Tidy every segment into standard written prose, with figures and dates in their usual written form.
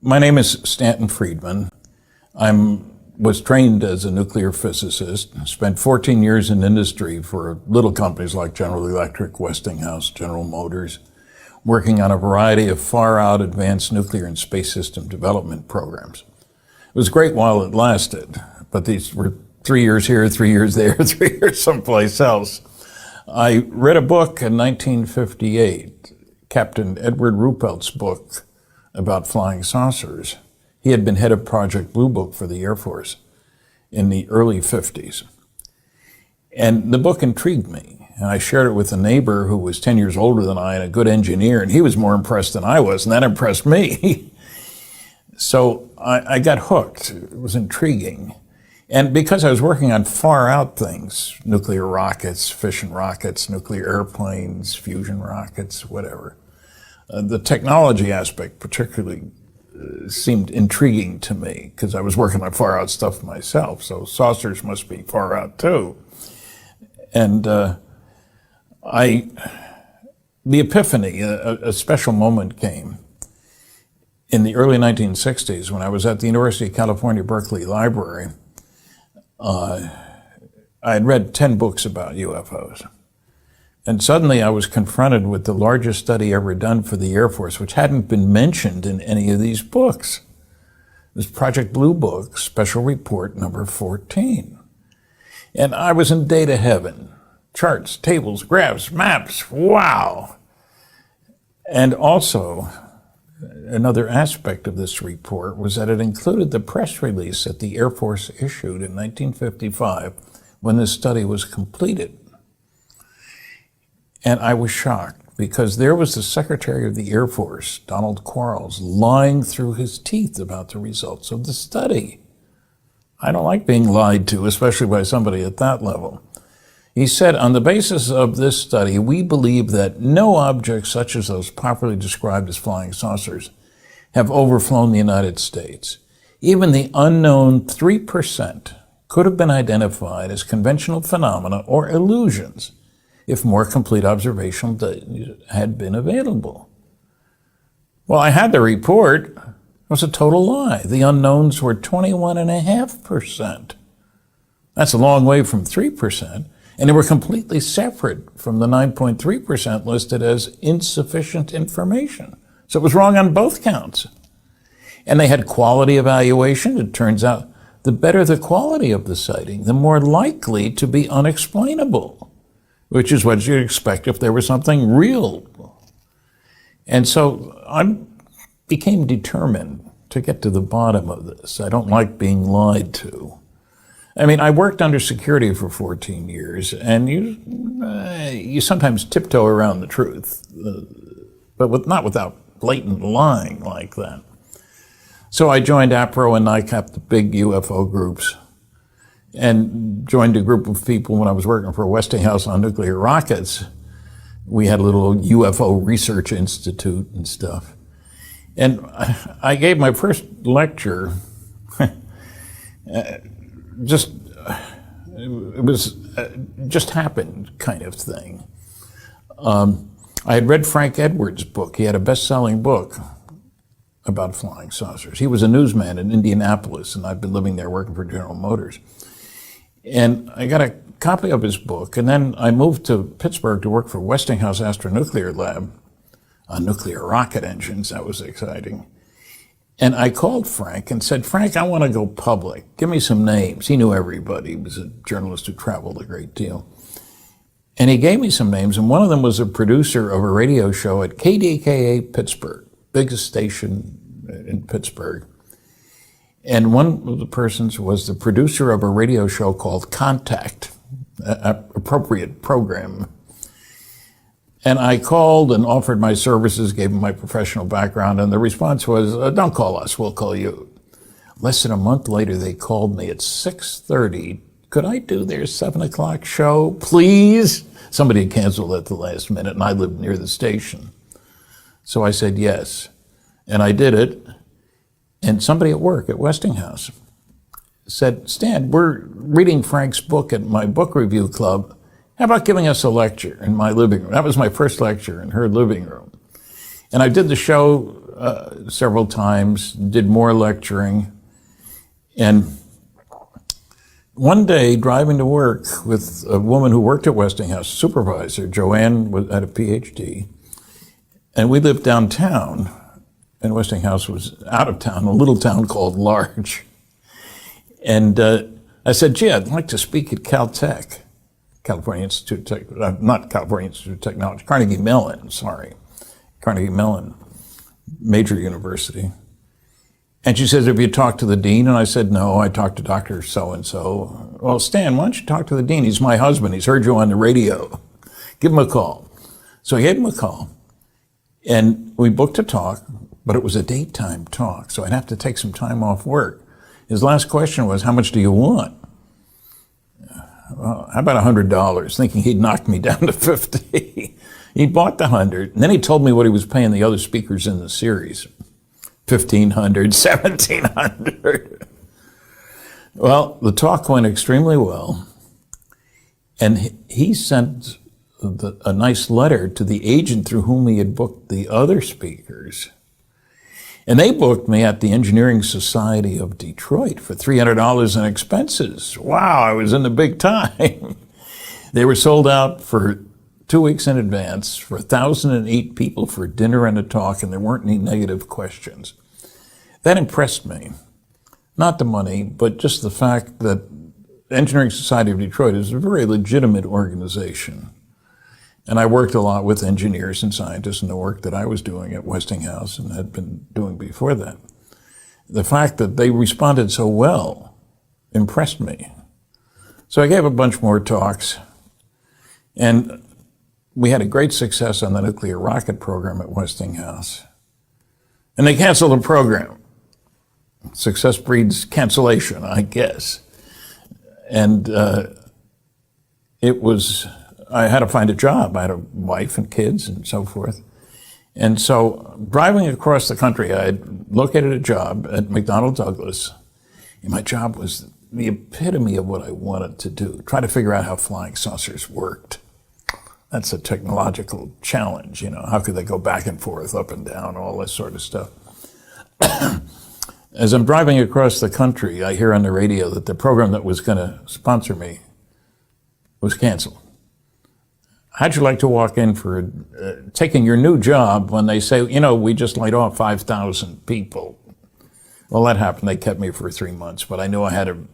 My name is Stanton Friedman. I was trained as a nuclear physicist, spent 14 years in industry for little companies like General Electric, Westinghouse, General Motors, working on a variety of far-out advanced nuclear and space system development programs. It was great while it lasted, but these were 3 years here, 3 years there, 3 years someplace else. I read a book in 1958, Captain Edward Ruppelt's book about flying saucers. He had been head of Project Blue Book for the Air Force in the early 50s. And the book intrigued me. And I shared it with a neighbor who was 10 years older than I and a good engineer, and he was more impressed than I was, and that impressed me. So I got hooked. It was intriguing. And because I was working on far out things, nuclear rockets, fission rockets, nuclear airplanes, fusion rockets, whatever, the technology aspect particularly seemed intriguing to me because I was working on far out stuff myself. So saucers must be far out too. And the epiphany, a special moment came in the early 1960s when I was at the University of California, Berkeley Library. I had read 10 books about UFOs. And suddenly I was confronted with the largest study ever done for the Air Force, which hadn't been mentioned in any of these books. It was Project Blue Book, Special Report number 14. And I was in data heaven. Charts, tables, graphs, maps, wow. And also, another aspect of this report was that it included the press release that the Air Force issued in 1955 when this study was completed. And I was shocked because there was the Secretary of the Air Force, Donald Quarles, lying through his teeth about the results of the study. I don't like being lied to, especially by somebody at that level. He said, on the basis of this study, we believe that no objects such as those popularly described as flying saucers have overflown the United States. Even the unknown 3% could have been identified as conventional phenomena or illusions if more complete observation had been available. Well, I had the report. It was a total lie. The unknowns were 21.5%. That's a long way from 3%. And they were completely separate from the 9.3% listed as insufficient information. So it was wrong on both counts. And they had quality evaluation. It turns out the better the quality of the sighting, the more likely to be unexplainable, which is what you'd expect if there was something real. And so I became determined to get to the bottom of this. I don't like being lied to. I mean, I worked under security for 14 years, and you sometimes tiptoe around the truth, but not without blatant lying like that. So I joined APRO and NICAP, the big UFO groups, and joined a group of people when I was working for Westinghouse on nuclear rockets. We had a little UFO research institute and stuff. And I gave my first lecture, it was just happened kind of thing. I had read Frank Edwards' book. He had a best-selling book about flying saucers. He was a newsman in Indianapolis, and I'd been living there working for General Motors. And I got a copy of his book, and then I moved to Pittsburgh to work for Westinghouse Astronuclear Lab on nuclear rocket engines. That was exciting. And I called Frank and said, Frank, I want to go public. Give me some names. He knew everybody. He was a journalist who traveled a great deal. And he gave me some names, and one of them was a producer of a radio show at KDKA Pittsburgh, biggest station in Pittsburgh. And one of the persons was the producer of a radio show called Contact, appropriate program. And I called and offered my services, gave him my professional background, and the response was, don't call us, we'll call you. Less than a month later, they called me at 6:30. Could I do their 7 o'clock show, please? Somebody had canceled at the last minute, and I lived near the station. So I said yes, and I did it. And somebody at work at Westinghouse said, Stan, we're reading Frank's book at my book review club. How about giving us a lecture in my living room? That was my first lecture in her living room. And I did the show several times, did more lecturing. And one day, driving to work with a woman who worked at Westinghouse, supervisor, Joanne had a PhD, and we lived downtown, and Westinghouse was out of town, a little town called Large. And I said, gee, I'd like to speak at Caltech, California Institute of not California Institute of Technology, Carnegie Mellon, Carnegie Mellon, major university. And she says, have you talked to the dean? And I said, no, I talked to Dr. So-and-so. Well, Stan, why don't you talk to the dean? He's my husband. He's heard you on the radio. Give him a call. So I gave him a call. And we booked a talk, but it was a daytime talk, so I'd have to take some time off work. His last question was, how much do you want? Well, how about $100? Thinking he'd knock me down to 50. He bought the 100, and then he told me what he was paying the other speakers in the series. 1,500, 1,700. Well, the talk went extremely well, and he sent a nice letter to the agent through whom he had booked the other speakers. And they booked me at the Engineering Society of Detroit for $300 in expenses. Wow, I was in the big time. They were sold out for 2 weeks in advance for 1,008 people for dinner and a talk, and there weren't any negative questions. That impressed me. Not the money, but just the fact that Engineering Society of Detroit is a very legitimate organization. And I worked a lot with engineers and scientists in the work that I was doing at Westinghouse and had been doing before that. The fact that they responded so well impressed me. So I gave a bunch more talks, and we had a great success on the nuclear rocket program at Westinghouse. And they canceled the program. Success breeds cancellation, I guess. And I had to find a job. I had a wife and kids and so forth. And so driving across the country, I had located a job at McDonnell Douglas. And my job was the epitome of what I wanted to do, try to figure out how flying saucers worked. That's a technological challenge, you know. How could they go back and forth, up and down, all this sort of stuff. As I'm driving across the country, I hear on the radio that the program that was going to sponsor me was canceled. How'd you like to walk in for taking your new job when they say, you know, we just laid off 5,000 people? Well, that happened. They kept me for 3 months, but I knew I had to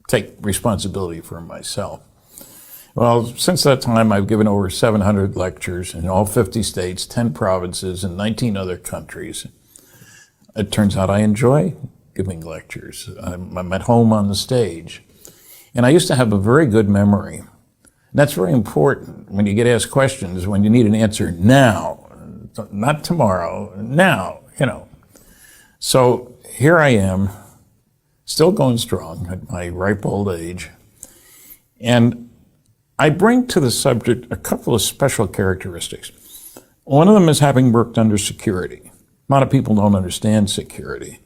take responsibility for myself. Well, since that time, I've given over 700 lectures in all 50 states, 10 provinces, and 19 other countries. It turns out I enjoy giving lectures. I'm at home on the stage. And I used to have a very good memory. That's very important when you get asked questions, when you need an answer now, not tomorrow, now, you know. So here I am, still going strong at my ripe old age. And I bring to the subject a couple of special characteristics. One of them is having worked under security. A lot of people don't understand security.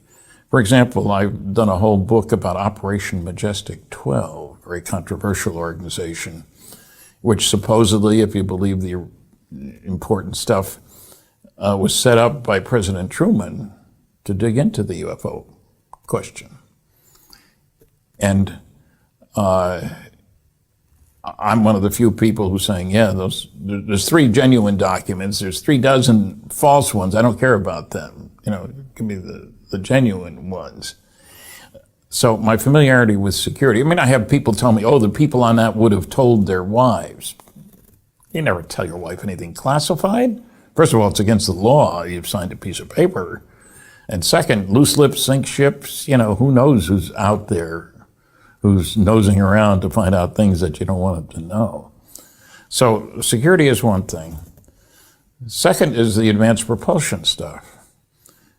For example, I've done a whole book about Operation Majestic 12, a very controversial organization, which supposedly, if you believe the important stuff, was set up by President Truman to dig into the UFO question. And I'm one of the few people who's saying, yeah, there's 3 genuine documents, there's 36 false ones, I don't care about them. You know, give me the genuine ones. So my familiarity with security, I mean, I have people tell me, oh, the people on that would have told their wives. You never tell your wife anything classified. First of all, it's against the law. You've signed a piece of paper. And second, loose lips sink ships. You know, who knows who's out there, who's nosing around to find out things that you don't want them to know. So security is one thing. Second is the advanced propulsion stuff.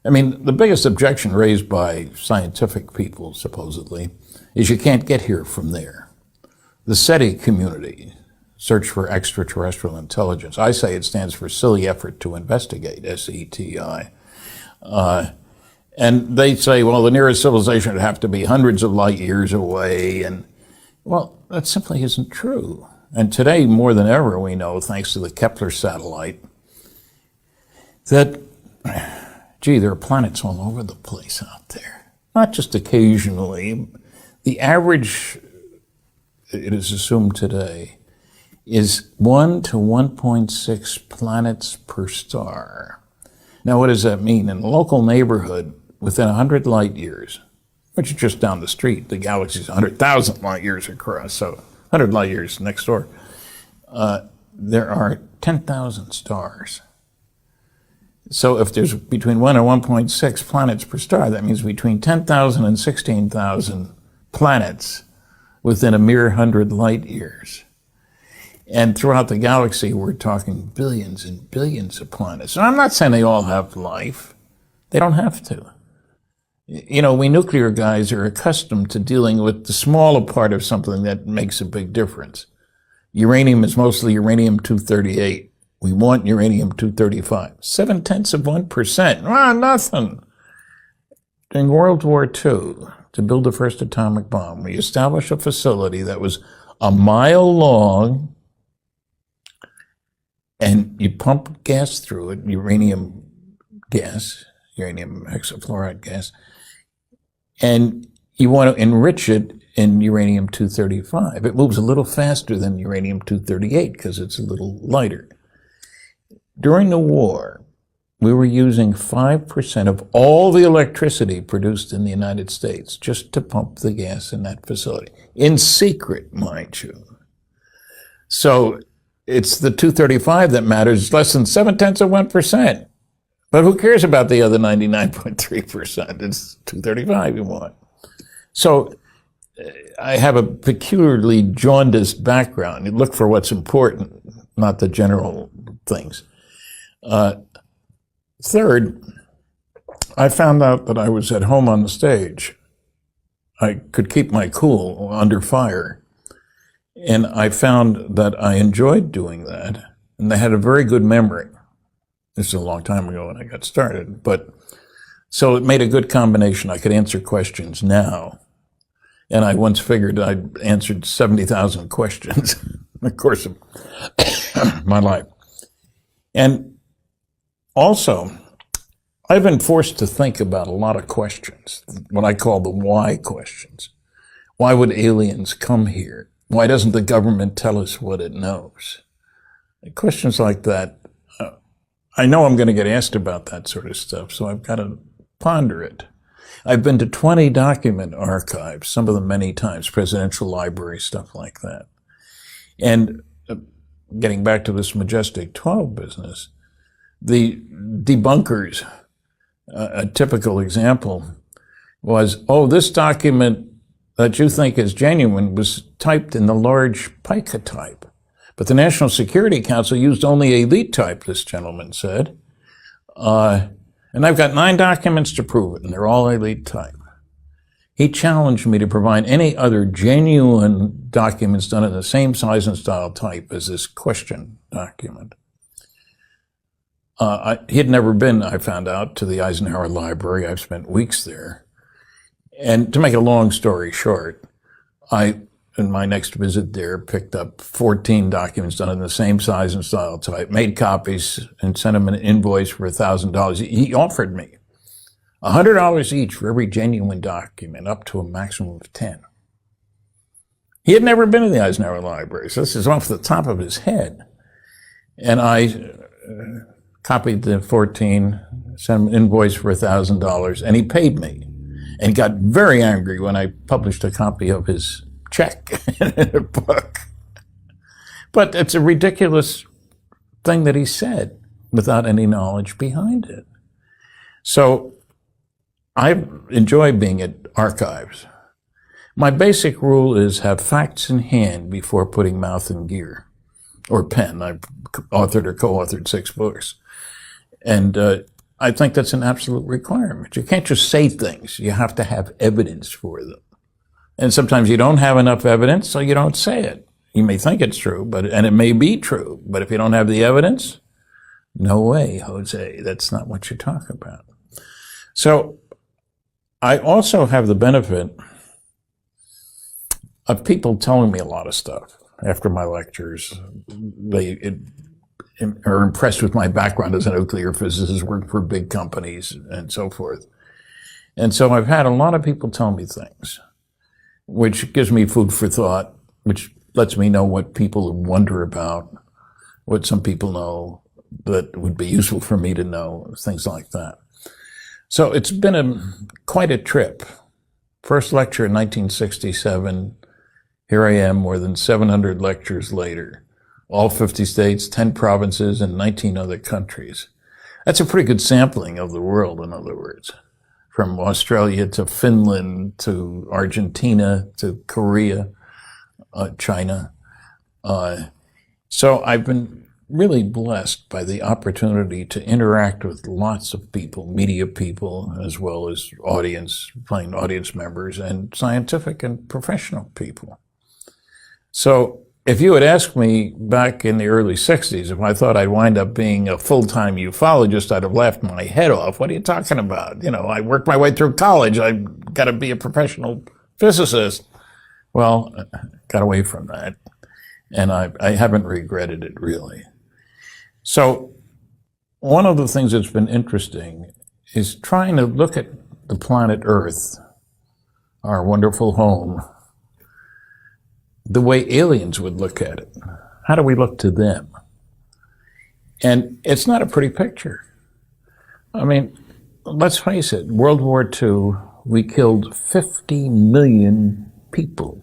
I mean, the biggest objection raised by scientific people, supposedly, is you can't get here from there. The SETI community, Search for Extraterrestrial Intelligence, I say it stands for Silly Effort to Investigate, SETI. And they say, well, the nearest civilization would have to be hundreds of light years away. And, well, that simply isn't true. And today, more than ever, we know, thanks to the Kepler satellite, that gee, there are planets all over the place out there. Not just occasionally. The average, it is assumed today, is 1 to 1.6 planets per star. Now, what does that mean? In a local neighborhood, within 100 light years, which is just down the street, the galaxy is 100,000 light years across, so 100 light years next door, there are 10,000 stars. So if there's between 1 and 1.6 planets per star, that means between 10,000 and 16,000 planets within a mere 100 light years. And throughout the galaxy, we're talking billions and billions of planets. And I'm not saying they all have life. They don't have to. You know, we nuclear guys are accustomed to dealing with the smaller part of something that makes a big difference. Uranium is mostly uranium-238. We want uranium-235. 0.7%. Ah, nothing. During World War II, to build the first atomic bomb, we established a facility that was a mile long, and you pump gas through it, uranium hexafluoride gas, and you want to enrich it in uranium-235. It moves a little faster than uranium-238 because it's a little lighter. During the war, we were using 5% of all the electricity produced in the United States just to pump the gas in that facility. In secret, mind you. So it's the 235 that matters, less than 0.7%. But who cares about the other 99.3%? It's 235 you want. So I have a peculiarly jaundiced background. You look for what's important, not the general things. Third, I found out that I was at home on the stage. I could keep my cool under fire. And I found that I enjoyed doing that. And I had a very good memory. This is a long time ago when I got started. But so it made a good combination. I could answer questions now. And I once figured I'd answered 70,000 questions in the course of my life. And also, I've been forced to think about a lot of questions, what I call the why questions. Why would aliens come here? Why doesn't the government tell us what it knows? Questions like that. I know I'm going to get asked about that sort of stuff, so I've got to ponder it. I've been to 20 document archives, some of them many times, presidential library, stuff like that. And getting back to this Majestic 12 business, the debunkers, a typical example was, oh, this document that you think is genuine was typed in the large pica type. But the National Security Council used only elite type, this gentleman said. And I've got 9 documents to prove it, and they're all elite type. He challenged me to provide any other genuine documents done in the same size and style type as this question document. He had never been, I found out, to the Eisenhower Library. I've spent weeks there. And to make a long story short, I, in my next visit there, picked up 14 documents done in the same size and style type, made copies, and sent him an invoice for $1,000. He offered me $100 each for every genuine document, up to a maximum of 10. He had never been to the Eisenhower Library, so this is off the top of his head. And I copied the 14, sent him an invoice for $1,000, and he paid me. And got very angry when I published a copy of his check in a book. But it's a ridiculous thing that he said without any knowledge behind it. So I enjoy being at archives. My basic rule is have facts in hand before putting mouth in gear, or pen. I've authored or co-authored 6 books. And I think that's an absolute requirement. You can't just say things. You have to have evidence for them. And sometimes you don't have enough evidence, so you don't say it. You may think it's true, and it may be true, but if you don't have the evidence, no way, Jose. That's not what you're talking about. So I also have the benefit of people telling me a lot of stuff after my lectures. are impressed with my background as a nuclear physicist, worked for big companies and so forth. And so I've had a lot of people tell me things, which gives me food for thought, which lets me know what people wonder about, what some people know that would be useful for me to know, things like that. So it's been quite a trip. First lecture in 1967. Here I am, more than 700 lectures later. All 50 states, 10 provinces, and 19 other countries. That's a pretty good sampling of the world, in other words. From Australia to Finland to Argentina to Korea, China. So I've been really blessed by the opportunity to interact with lots of people, media people, as well as plain audience members, and scientific and professional people. So if you had asked me back in the early 60s if I thought I'd wind up being a full-time ufologist, I'd have laughed my head off. What are you talking about? You know, I worked my way through college. I've got to be a professional physicist. Well, got away from that, and I haven't regretted it, really. So one of the things that's been interesting is trying to look at the planet Earth, our wonderful home, the way aliens would look at it. How do we look to them? And it's not a pretty picture. I mean, let's face it, World War II, we killed 50 million people.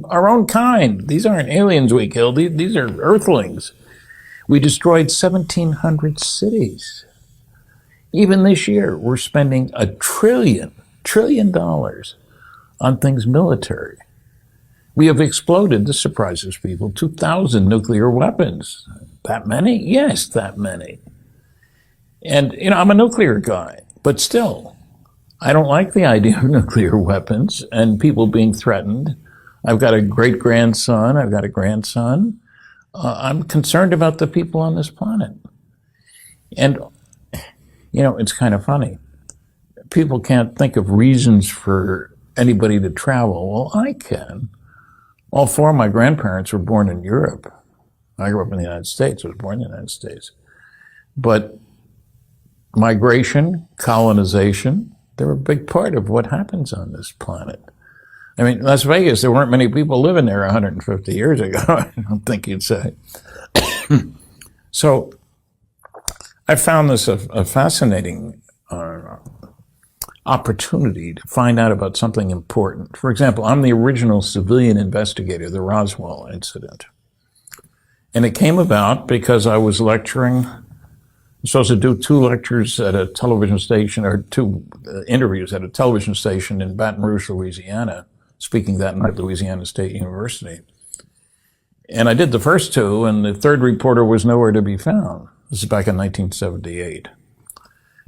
Our own kind. These aren't aliens we killed. These are Earthlings. We destroyed 1,700 cities. Even this year, we're spending $1 trillion on things military. We have exploded, this surprises people, 2,000 nuclear weapons. That many? Yes, that many. And, you know, I'm a nuclear guy, but still, I don't like the idea of nuclear weapons and people being threatened. I've got a great-grandson, I've got a grandson. I'm concerned about the people on this planet. And, you know, it's kind of funny. People can't think of reasons for anybody to travel. Well, I can. All four of my grandparents were born in Europe. I grew up in the United States. I was born in the United States. But migration, colonization, they're a big part of what happens on this planet. I mean, Las Vegas, there weren't many people living there 150 years ago, I don't think you'd say. So I found this a fascinating opportunity to find out about something important. For example, I'm the original civilian investigator, the Roswell incident. And it came about because I was lecturing. I'm supposed to do 2 lectures at a television station, or 2 interviews at a television station in Baton Rouge, Louisiana, speaking that night at Louisiana State University. And I did the first 2, and the third reporter was nowhere to be found. This is back in 1978.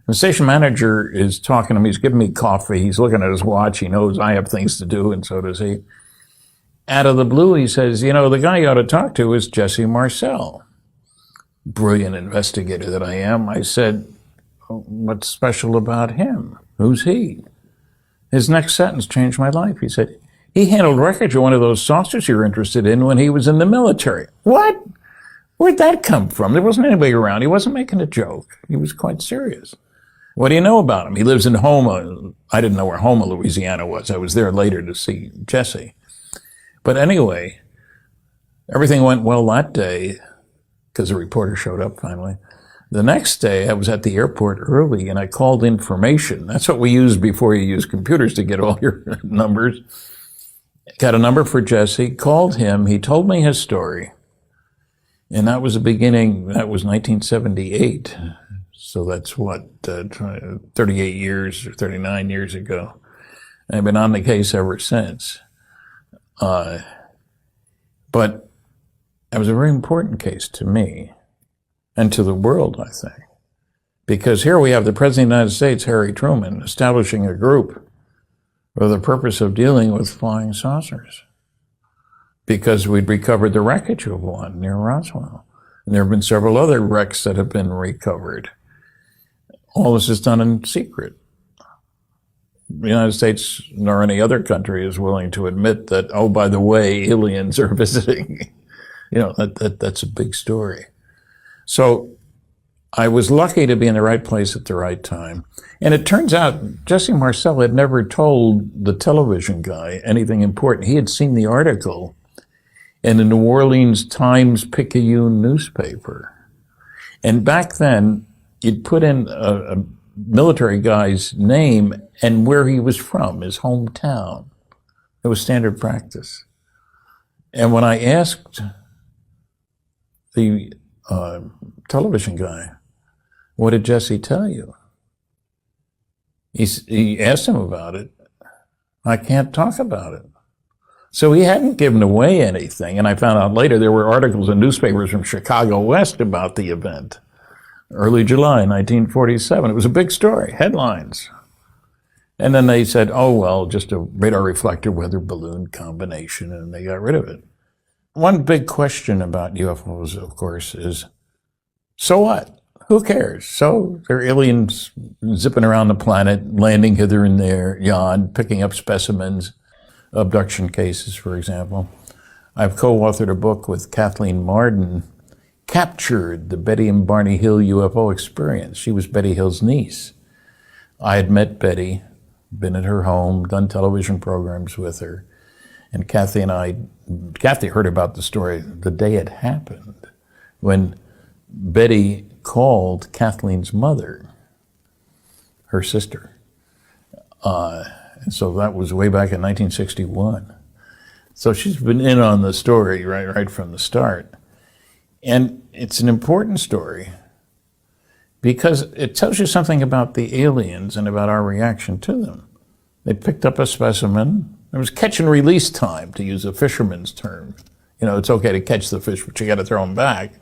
The station manager is talking to me. He's giving me coffee. He's looking at his watch. He knows I have things to do, and so does he. Out of the blue, he says, you know, the guy you ought to talk to is Jesse Marcel. Brilliant investigator that I am. I said, oh, what's special about him? Who's he? His next sentence changed my life. He said, he handled wreckage of one of those saucers you're interested in when he was in the military. What? Where'd that come from? There wasn't anybody around. He wasn't making a joke. He was quite serious. What do you know about him? He lives in Houma. I didn't know where Houma, Louisiana was. I was there later to see Jesse. But anyway, everything went well that day because the reporter showed up finally. The next day, I was at the airport early, and I called information. That's what we use before you use computers to get all your numbers. Got a number for Jesse, called him. He told me his story. And that was the beginning. That was 1978. So that's what, 38 years or 39 years ago. And I've been on the case ever since. But it was a very important case to me. And to the world, I think. Because here we have the President of the United States, Harry Truman, establishing a group for the purpose of dealing with flying saucers. Because we'd recovered the wreckage of one near Roswell. And there have been several other wrecks that have been recovered. All this is done in secret. The United States, nor any other country, is willing to admit that, oh, by the way, aliens are visiting. You know, that's a big story. So I was lucky to be in the right place at the right time. And it turns out Jesse Marcel had never told the television guy anything important. He had seen the article in the New Orleans Times-Picayune newspaper. And back then, you'd put in a military guy's name and where he was from, his hometown. It was standard practice. And when I asked the television guy, what did Jesse tell you? He asked him about it. I can't talk about it. So he hadn't given away anything. And I found out later there were articles in newspapers from Chicago West about the event. Early July 1947. It was a big story, headlines. And then they said, oh, well, just a radar reflector weather balloon combination, and they got rid of it. One big question about UFOs, of course, is, so what? Who cares? So there are aliens zipping around the planet, landing hither and there, picking up specimens, abduction cases, for example. I've co-authored a book with Kathleen Marden, Captured, the Betty and Barney Hill UFO Experience. She was Betty Hill's niece. I had met Betty, been at her home, done television programs with her, and Kathy heard about the story the day it happened, when Betty called Kathleen's mother, her sister. And so that was way back in 1961. So she's been in on the story right from the start. And it's an important story because it tells you something about the aliens and about our reaction to them. They picked up a specimen. There was catch and release time, to use a fisherman's term. You know, it's okay to catch the fish, but you got to throw them back.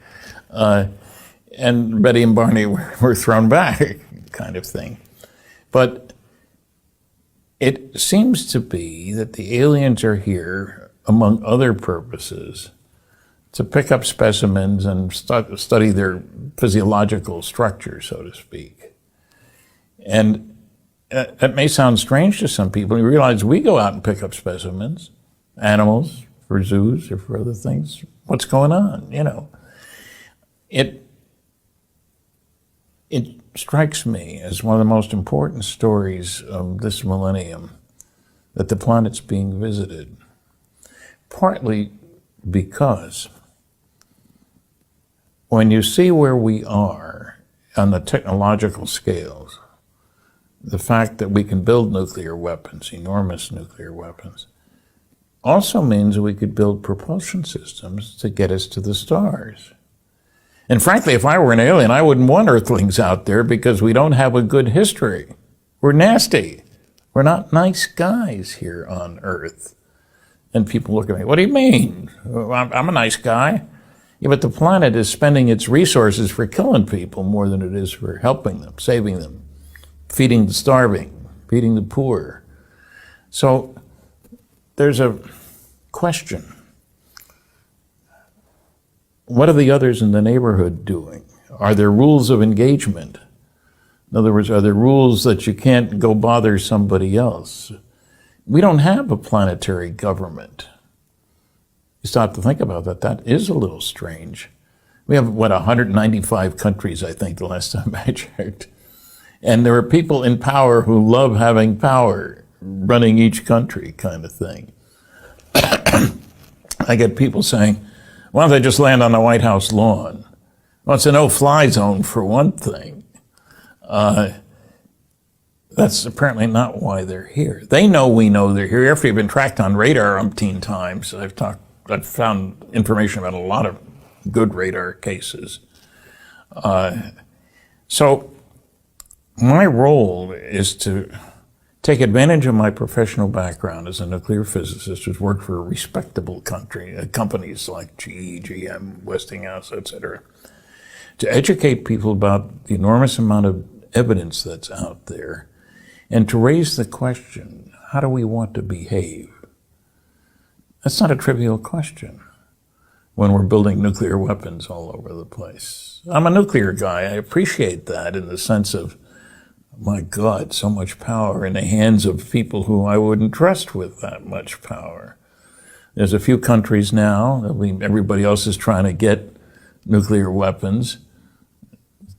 And Betty and Barney were thrown back, kind of thing. But it seems to be that the aliens are here, among other purposes, to pick up specimens and study their physiological structure, so to speak. And that may sound strange to some people. You realize we go out and pick up specimens, animals, for zoos or for other things. What's going on, you know? It strikes me as one of the most important stories of this millennium that the planet's being visited, partly because when you see where we are on the technological scales, the fact that we can build nuclear weapons, enormous nuclear weapons, also means we could build propulsion systems to get us to the stars. And frankly, if I were an alien, I wouldn't want Earthlings out there because we don't have a good history. We're nasty. We're not nice guys here on Earth. And people look at me, what do you mean? I'm a nice guy. Yeah, but the planet is spending its resources for killing people more than it is for helping them, saving them, feeding the starving, feeding the poor. So there's a question. What are the others in the neighborhood doing? Are there rules of engagement? In other words, are there rules that you can't go bother somebody else? We don't have a planetary government. You start to think about that. That is a little strange. We have, 195 countries, I think, the last time I checked. And there are people in power who love having power, running each country kind of thing. I get people saying, why don't they just land on the White House lawn? Well, it's a no-fly zone for one thing. That's apparently not why they're here. They know we know they're here. After you've been tracked on radar umpteen times, I've found information about a lot of good radar cases. So my role is to take advantage of my professional background as a nuclear physicist who's worked for a respectable companies like GE, GM, Westinghouse, etc., to educate people about the enormous amount of evidence that's out there and to raise the question, how do we want to behave? That's not a trivial question when we're building nuclear weapons all over the place. I'm a nuclear guy. I appreciate that in the sense of, my God, so much power in the hands of people who I wouldn't trust with that much power. There's a few countries now, everybody else is trying to get nuclear weapons.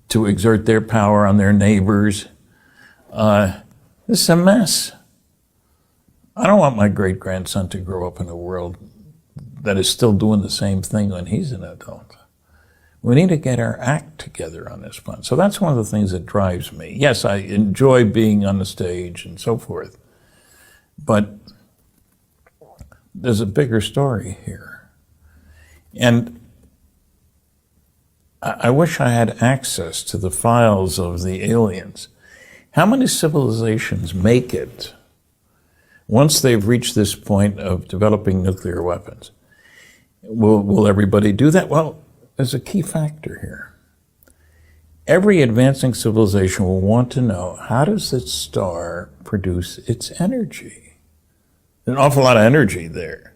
to exert their power on their neighbors. This is a mess. I don't want my great-grandson to grow up in a world that is still doing the same thing when he's an adult. We need to get our act together on this one. So that's one of the things that drives me. Yes, I enjoy being on the stage and so forth, but there's a bigger story here. And I wish I had access to the files of the aliens. How many civilizations make it once they've reached this point of developing nuclear weapons? Will everybody do that? Well, there's a key factor here. Every advancing civilization will want to know, how does its star produce its energy? There's an awful lot of energy there.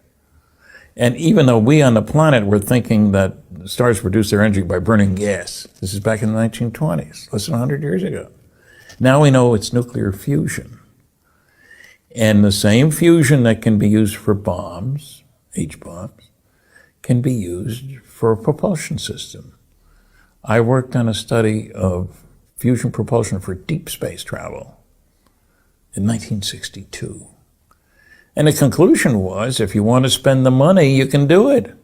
And even though we on the planet were thinking that stars produce their energy by burning gas, this is back in the 1920s, less than 100 years ago. Now we know it's nuclear fusion. And the same fusion that can be used for bombs, H-bombs, can be used for a propulsion system. I worked on a study of fusion propulsion for deep space travel in 1962. And the conclusion was, if you want to spend the money, you can do it.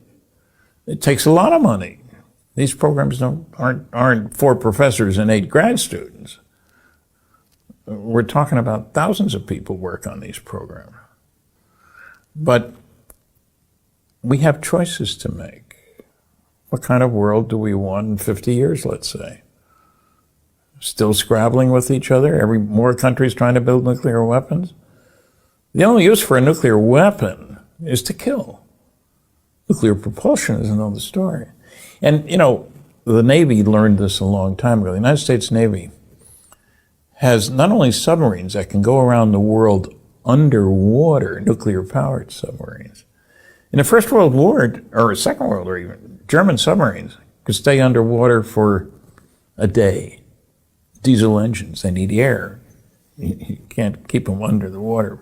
It takes a lot of money. These programs aren't 4 professors and 8 grad students. We're talking about thousands of people work on these programs. But we have choices to make. What kind of world do we want in 50 years, let's say? Still scrabbling with each other? More countries trying to build nuclear weapons? The only use for a nuclear weapon is to kill. Nuclear propulsion is another story. And, the Navy learned this a long time ago. The United States Navy has not only submarines that can go around the world underwater, nuclear-powered submarines. In the First World War, or Second World War even, German submarines could stay underwater for a day. Diesel engines, they need air. You can't keep them under the water.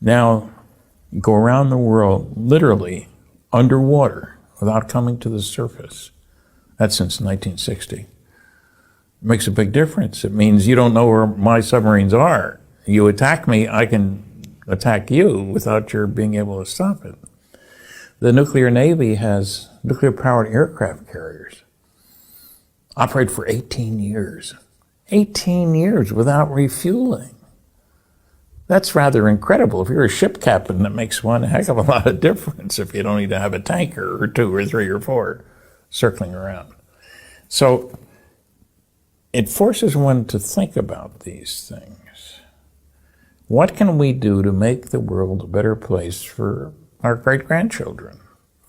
Now, you go around the world literally underwater without coming to the surface. That's since 1960. It makes a big difference. It means you don't know where my submarines are. You attack me, I can attack you without your being able to stop it. The nuclear Navy has nuclear-powered aircraft carriers. Operate for 18 years. 18 years without refueling. That's rather incredible. If you're a ship captain, that makes one heck of a lot of difference if you don't need to have a tanker or 2 or 3 or 4 circling around. So it forces one to think about these things. What can we do to make the world a better place for our great-grandchildren?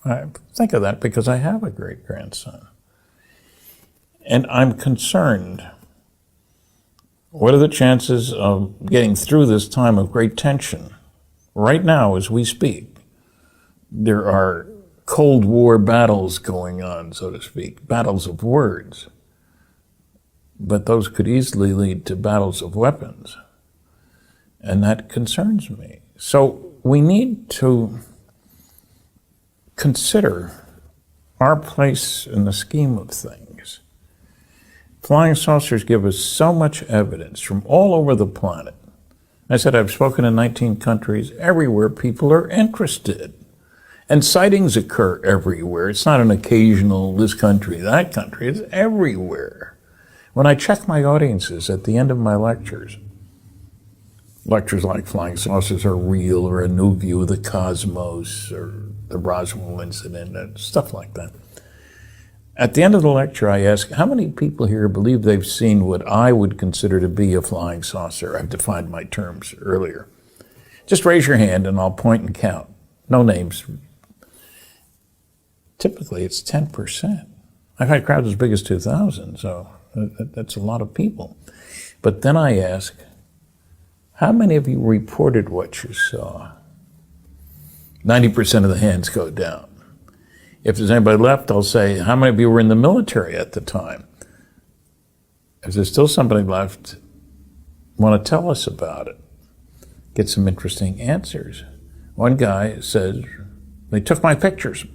I think of that because I have a great-grandson. And I'm concerned. What are the chances of getting through this time of great tension? Right now, as we speak, there are Cold War battles going on, so to speak, battles of words. But those could easily lead to battles of weapons. And that concerns me. So we need to consider our place in the scheme of things. Flying saucers give us so much evidence from all over the planet. I said I've spoken in 19 countries. Everywhere people are interested. And sightings occur everywhere. It's not an occasional this country, that country. It's everywhere. When I check my audiences at the end of my lectures like Flying Saucers Are Real, or A New View of the Cosmos, or the Roswell Incident, and stuff like that. At the end of the lecture, I ask, how many people here believe they've seen what I would consider to be a flying saucer? I've defined my terms earlier. Just raise your hand and I'll point and count. No names. Typically, it's 10%. I've had crowds as big as 2,000, so that's a lot of people. But then I ask, how many of you reported what you saw? 90% of the hands go down. If there's anybody left, I'll say, how many of you were in the military at the time? If there's still somebody left, want to tell us about it? Get some interesting answers. One guy says, they took my pictures.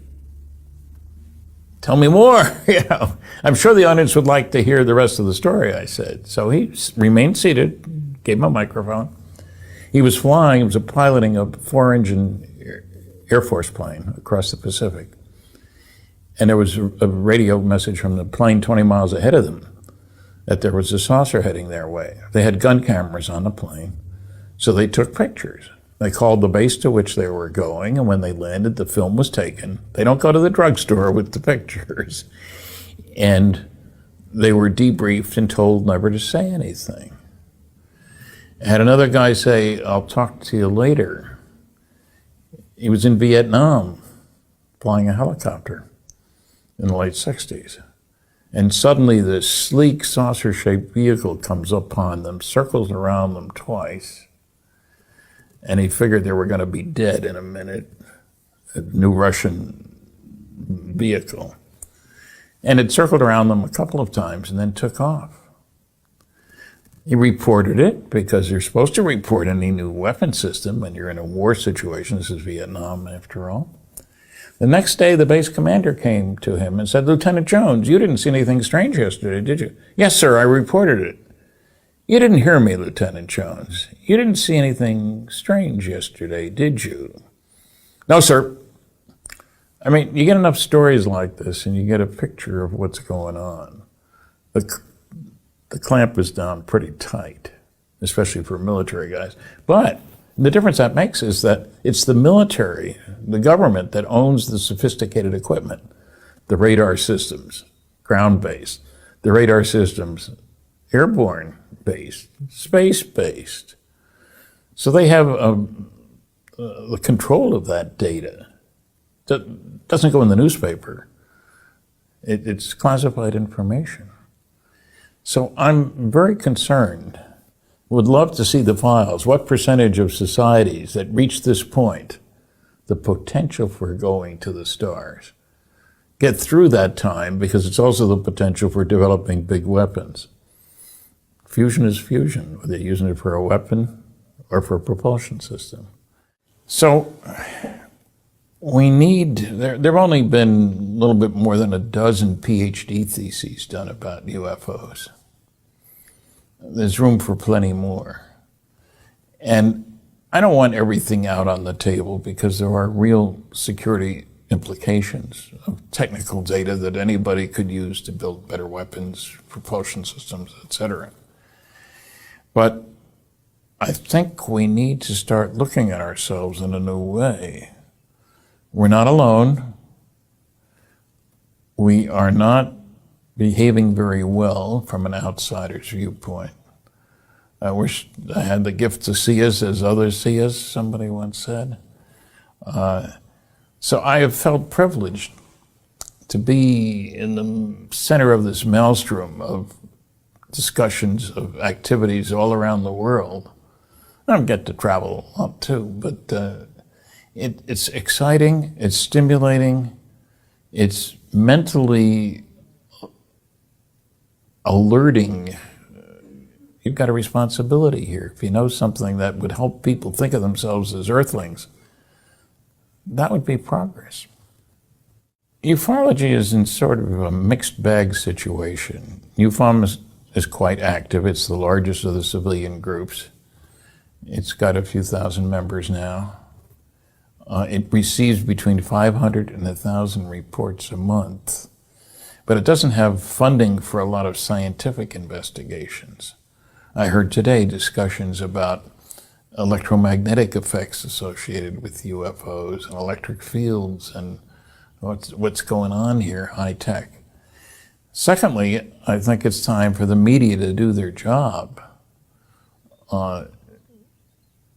Tell me more. I'm sure the audience would like to hear the rest of the story, I said. So he remained seated, gave him a microphone. He was piloting a 4-engine Air Force plane across the Pacific. And there was a radio message from the plane 20 miles ahead of them that there was a saucer heading their way. They had gun cameras on the plane, so they took pictures. They called the base to which they were going, and when they landed, the film was taken. They don't go to the drugstore with the pictures. And they were debriefed and told never to say anything. I had another guy say, I'll talk to you later. He was in Vietnam, flying a helicopter in the late 60s. And suddenly this sleek saucer-shaped vehicle comes upon them, circles around them twice, and he figured they were going to be dead in a minute, a new Russian vehicle. And it circled around them a couple of times and then took off. He reported it because you're supposed to report any new weapon system when you're in a war situation. This is Vietnam, after all. The next day, the base commander came to him and said, Lieutenant Jones, you didn't see anything strange yesterday, did you? Yes, sir, I reported it. You didn't hear me, Lieutenant Jones. You didn't see anything strange yesterday, did you? No, sir. I mean, you get enough stories like this and you get a picture of what's going on. The clamp is down pretty tight, especially for military guys. But the difference that makes is that it's the military, the government, that owns the sophisticated equipment, the radar systems, ground-based, the radar systems, airborne-based, space-based. So they have the control of that data. That doesn't go in the newspaper. It's classified information. So I'm very concerned. Would love to see the files. What percentage of societies that reach this point, the potential for going to the stars, get through that time, because it's also the potential for developing big weapons. Fusion is fusion, whether you're using it for a weapon or for a propulsion system. So we need, there have only been a little bit more than a dozen PhD theses done about UFOs. There's room for plenty more. And I don't want everything out on the table because there are real security implications of technical data that anybody could use to build better weapons, propulsion systems, etc. But I think we need to start looking at ourselves in a new way. We're not alone. We are not behaving very well from an outsider's viewpoint. I wish I had the gift to see us as others see us, somebody once said. So I have felt privileged to be in the center of this maelstrom of discussions, of activities all around the world. I don't get to travel a lot too, but it's exciting, it's stimulating, it's mentally alerting. You've got a responsibility here. If you know something that would help people think of themselves as earthlings, that would be progress. Ufology is in sort of a mixed bag situation. UFOM is quite active. It's the largest of the civilian groups. It's got a few thousand members now. It receives between 500 and 1,000 reports a month, but it doesn't have funding for a lot of scientific investigations. I heard today discussions about electromagnetic effects associated with UFOs and electric fields and what's going on here, high tech. Secondly, I think it's time for the media to do their job.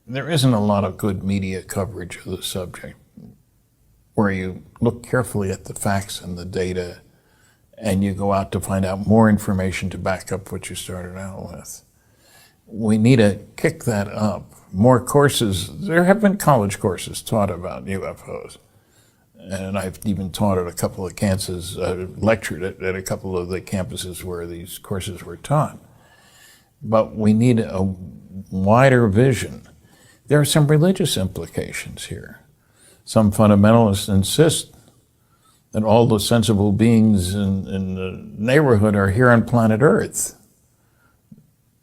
There isn't a lot of good media coverage of the subject where you look carefully at the facts and the data and you go out to find out more information to back up what you started out with. We need to kick that up. More courses. There have been college courses taught about UFOs. And I've even taught at a couple of campuses, lectured at a couple of the campuses where these courses were taught. But we need a wider vision. There are some religious implications here. Some fundamentalists insist that all the sensible beings in the neighborhood are here on planet Earth,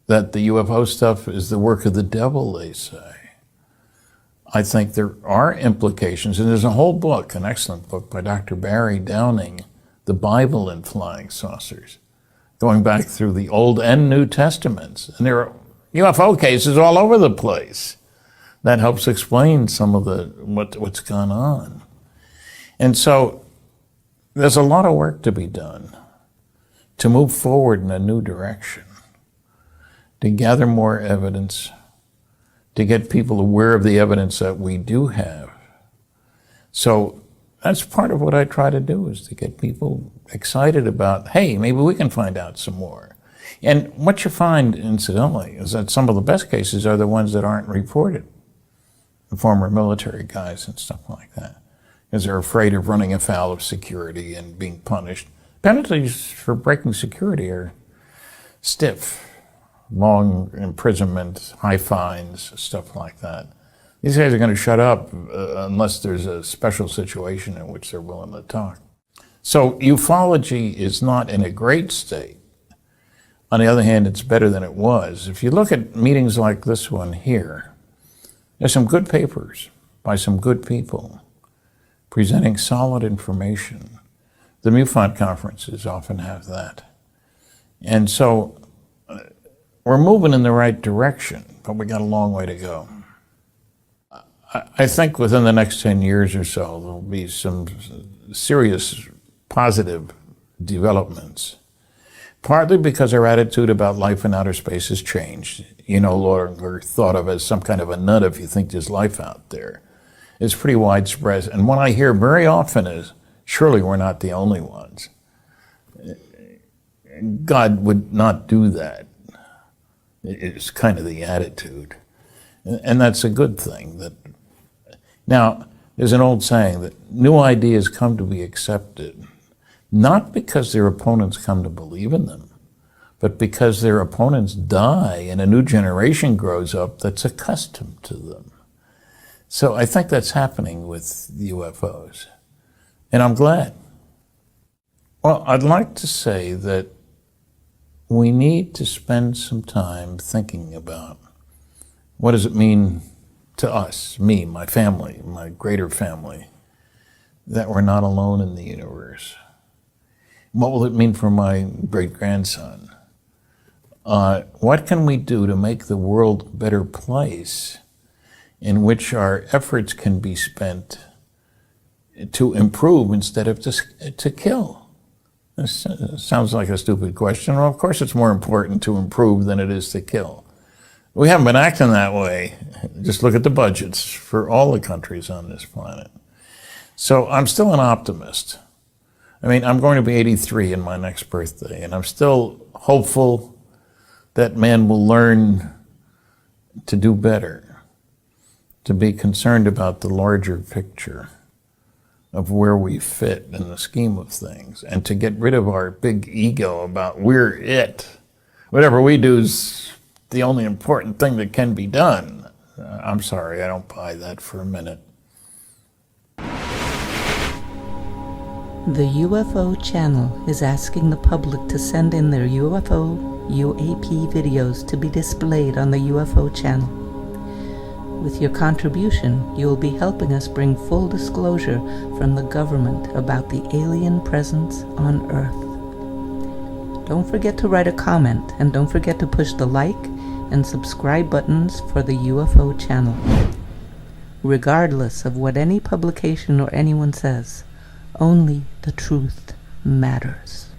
that the UFO stuff is the work of the devil, they say. I think there are implications, and there's a whole book, an excellent book by Dr. Barry Downing, The Bible and Flying Saucers, going back through the Old and New Testaments. And there are UFO cases all over the place. That helps explain some of what's gone on. And so there's a lot of work to be done to move forward in a new direction, to gather more evidence, to get people aware of the evidence that we do have. So that's part of what I try to do, is to get people excited about, hey, maybe we can find out some more. And what you find, incidentally, is that some of the best cases are the ones that aren't reported. The former military guys and stuff like that, because they're afraid of running afoul of security and being punished. Penalties for breaking security are stiff. Long imprisonment, high fines, stuff like that. These guys are going to shut up unless there's a special situation in which they're willing to talk. So ufology is not in a great state. On the other hand, it's better than it was. If you look at meetings like this one here, there's some good papers by some good people presenting solid information. The MUFON conferences often have that. And so we're moving in the right direction, but we got a long way to go. I think within the next 10 years or so, there'll be some serious positive developments, partly because our attitude about life in outer space has changed. You no longer thought of as some kind of a nut if you think there's life out there. It's pretty widespread. And what I hear very often is, surely we're not the only ones. God would not do that. It's kind of the attitude. And that's a good thing. Now, there's an old saying that new ideas come to be accepted, not because their opponents come to believe in them, but because their opponents die and a new generation grows up that's accustomed to them. So I think that's happening with UFOs. And I'm glad. Well, I'd like to say that we need to spend some time thinking about what does it mean to us, me, my family, my greater family, that we're not alone in the universe. What will it mean for my great-grandson? What can we do to make the world a better place in which our efforts can be spent to improve instead of to kill? This sounds like a stupid question. Well, of course it's more important to improve than it is to kill. We haven't been acting that way. Just look at the budgets for all the countries on this planet. So I'm still an optimist. I mean, I'm going to be 83 in my next birthday, and I'm still hopeful that man will learn to do better, to be concerned about the larger picture of where we fit in the scheme of things, and to get rid of our big ego about we're it. Whatever we do is the only important thing that can be done. I'm sorry, I don't buy that for a minute. The UFO Channel is asking the public to send in their UAP videos to be displayed on the UFO Channel. With your contribution, you will be helping us bring full disclosure from the government about the alien presence on Earth. Don't forget to write a comment, and don't forget to push the like and subscribe buttons for the UFO Channel. Regardless of what any publication or anyone says, only the truth matters.